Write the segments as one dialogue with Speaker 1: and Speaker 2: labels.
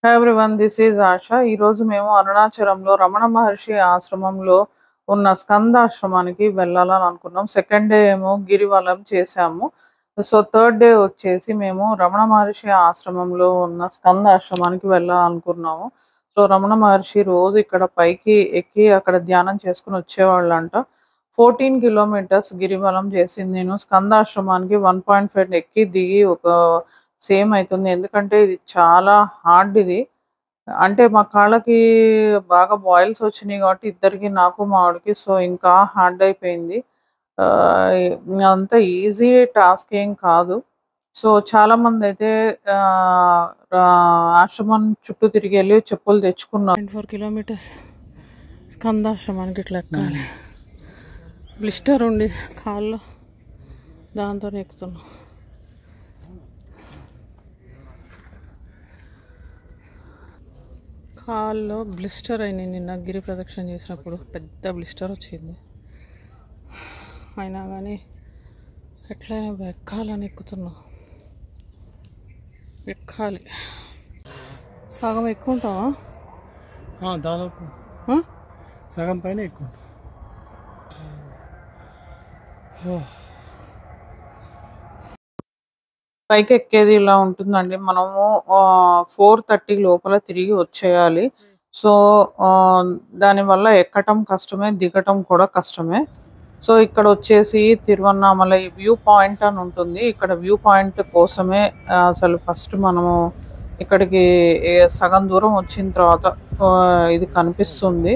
Speaker 1: Hi everyone, this is ASHA. ఈరోజు మేము అరుణాచలంలో రమణ మహర్షి ఆశ్రమంలో ఉన్న స్కందాశ్రమానికి వెళ్ళాలని అనుకున్నాం. సెకండ్ డే ఏమో గిరివలం చేశాము. సో థర్డ్ డే వచ్చేసి మేము రమణ మహర్షి ఆశ్రమంలో ఉన్న స్కందాశ్రమానికి వెళ్ళాలనుకున్నాము. సో రమణ మహర్షి రోజు ఇక్కడ పైకి ఎక్కి అక్కడ ధ్యానం చేసుకుని వచ్చేవాళ్ళంట. 14 కిలోమీటర్స్ గిరివలం చేసింది నేను. స్కందాశ్రమానికి 1.5 ఎక్కి దిగి ఒక సేమ్ అవుతుంది. ఎందుకంటే ఇది చాలా హార్డ్ ఇది. అంటే మా కాళ్ళకి బాగా బాయిల్స్ వచ్చినాయి కాబట్టి ఇద్దరికి, నాకు మా వాడికి. సో ఇంకా హార్డ్ అయిపోయింది. అంత ఈజీ టాస్క్ ఏం కాదు. సో చాలా మంది అయితే ఆశ్రమం చుట్టూ తిరిగి వెళ్ళి చెప్పులు తెచ్చుకున్నారు. 4 కిలోమీటర్స్ స్కందాశ్రమానికి ఇట్లా ఎక్కాలి. బ్లిస్టర్ ఉండి కాళ్ళు, దాంతో ఎక్కుతున్నాం. కాల్లో బ్లిస్టర్ అయినాయి. నిన్న గిరి ప్రదక్షిణ చేసినప్పుడు పెద్ద బ్లిస్టర్ వచ్చింది. అయినా కానీ ఎట్లయినా ఎక్కాలని ఎక్కుతున్నాం. ఎక్కాలి. సగం ఎక్కుంటావా?
Speaker 2: దాదాపు సగం పైన ఎక్కువ.
Speaker 1: పైకి ఎక్కేది ఇలా ఉంటుందండి. మనము 4:30 లోపల తిరిగి వచ్చేయాలి. సో దానివల్ల ఎక్కటం కష్టమే, దిగటం కూడా కష్టమే. సో ఇక్కడ వచ్చేసి తిరువన్నామలై వ్యూ పాయింట్ అని ఉంటుంది. ఇక్కడ వ్యూ పాయింట్ కోసమే అసలు ఫస్ట్ మనము ఇక్కడికి సగం దూరం వచ్చిన తర్వాత ఇది కనిపిస్తుంది.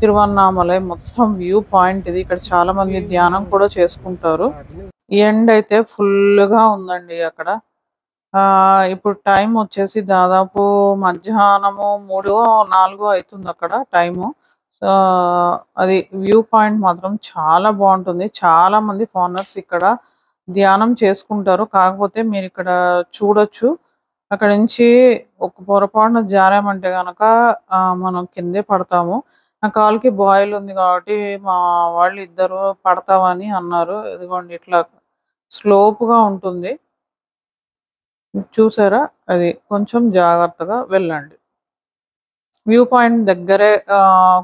Speaker 1: తిరువన్నామలై మొత్తం వ్యూ పాయింట్ ఇది. ఇక్కడ చాలా మంది ధ్యానం కూడా చేసుకుంటారు. ఎండ్ అయితే ఫుల్గా ఉందండి అక్కడ. ఇప్పుడు టైం వచ్చేసి దాదాపు మధ్యాహ్నము 3-4 అవుతుంది అక్కడ టైము. అది వ్యూ పాయింట్ మాత్రం చాలా బాగుంటుంది. చాలా మంది ఫారినర్స్ ఇక్కడ ధ్యానం చేసుకుంటారు. కాకపోతే మీరు ఇక్కడ చూడొచ్చు, అక్కడ నుంచి ఒక పొరపాటున జారామంటే కనుక మనం కిందే పడతాము. నా కాలుకి బాయిల్ ఉంది కాబట్టి మా వాళ్ళు ఇద్దరు పడతామని అన్నారు. ఇదిగోండి ఇట్లా స్లోప్గా ఉంటుంది, చూసారా? అది కొంచెం జాగ్రత్తగా వెళ్ళండి. వ్యూ పాయింట్ దగ్గరే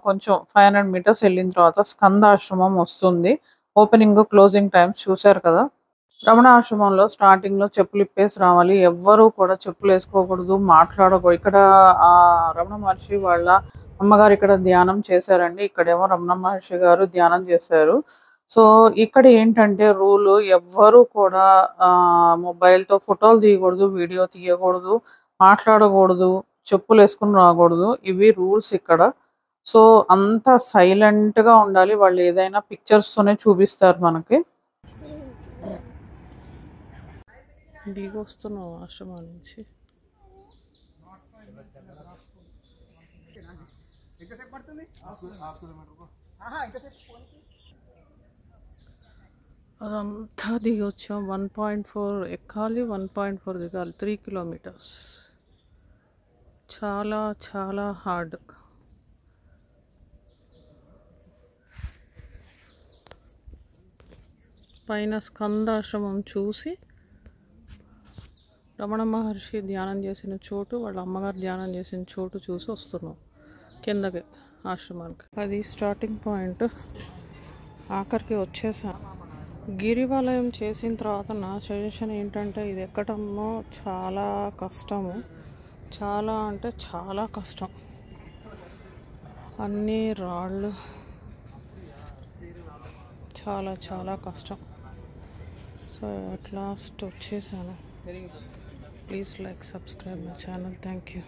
Speaker 1: కొంచెం 500 మీటర్స్ వెళ్ళిన తర్వాత స్కందాశ్రమం వస్తుంది. ఓపెనింగ్ క్లోజింగ్ టైమ్స్ చూసారు కదా. రమణ ఆశ్రమంలో స్టార్టింగ్ లో చెప్పులు ఇప్పేసి రావాలి. ఎవ్వరూ కూడా చెప్పులు వేసుకోకూడదు, మాట్లాడకూడదు. ఇక్కడ రమణ మహర్షి వాళ్ళ అమ్మగారు ఇక్కడ ధ్యానం చేశారండి. ఇక్కడేమో రమణ మహర్షి గారు ధ్యానం చేశారు. సో ఇక్కడ ఏంటంటే రూలు, ఎవ్వరూ కూడా మొబైల్తో ఫోటోలు తీయకూడదు, వీడియో తీయకూడదు, మాట్లాడకూడదు, చెప్పులు వేసుకుని రాకూడదు. ఇవి రూల్స్ ఇక్కడ. సో అంతా సైలెంట్గా ఉండాలి. వాళ్ళు ఏదైనా పిక్చర్స్తోనే చూపిస్తారు మనకి. దిగి వస్తున్నాం ఆశ్రమం నుంచి. అదంతా దిగి వచ్చాం. 1.4 ఎక్కాలి, 1.4 దిగాలి. 3 కిలోమీటర్స్. చాలా చాలా హార్డ్. పైన స్కందాశ్రమం చూసి, రమణ మహర్షి ధ్యానం చేసిన చోటు, వాళ్ళ అమ్మగారు ధ్యానం చేసిన చోటు చూసి వస్తున్నాం కిందకి ఆశ్రమానికి. అది స్టార్టింగ్ పాయింట్. ఆఖరికి వచ్చేసాం. గిరివలయం చేసిన తర్వాత నా సజెషన్ ఏంటంటే ఇది ఎక్కటము చాలా కష్టము. చాలా అంటే చాలా కష్టం. అన్నీ రాళ్ళు, చాలా చాలా కష్టం. సో అట్ లాస్ట్ వచ్చేసాను. Please like, subscribe my channel. Thank you.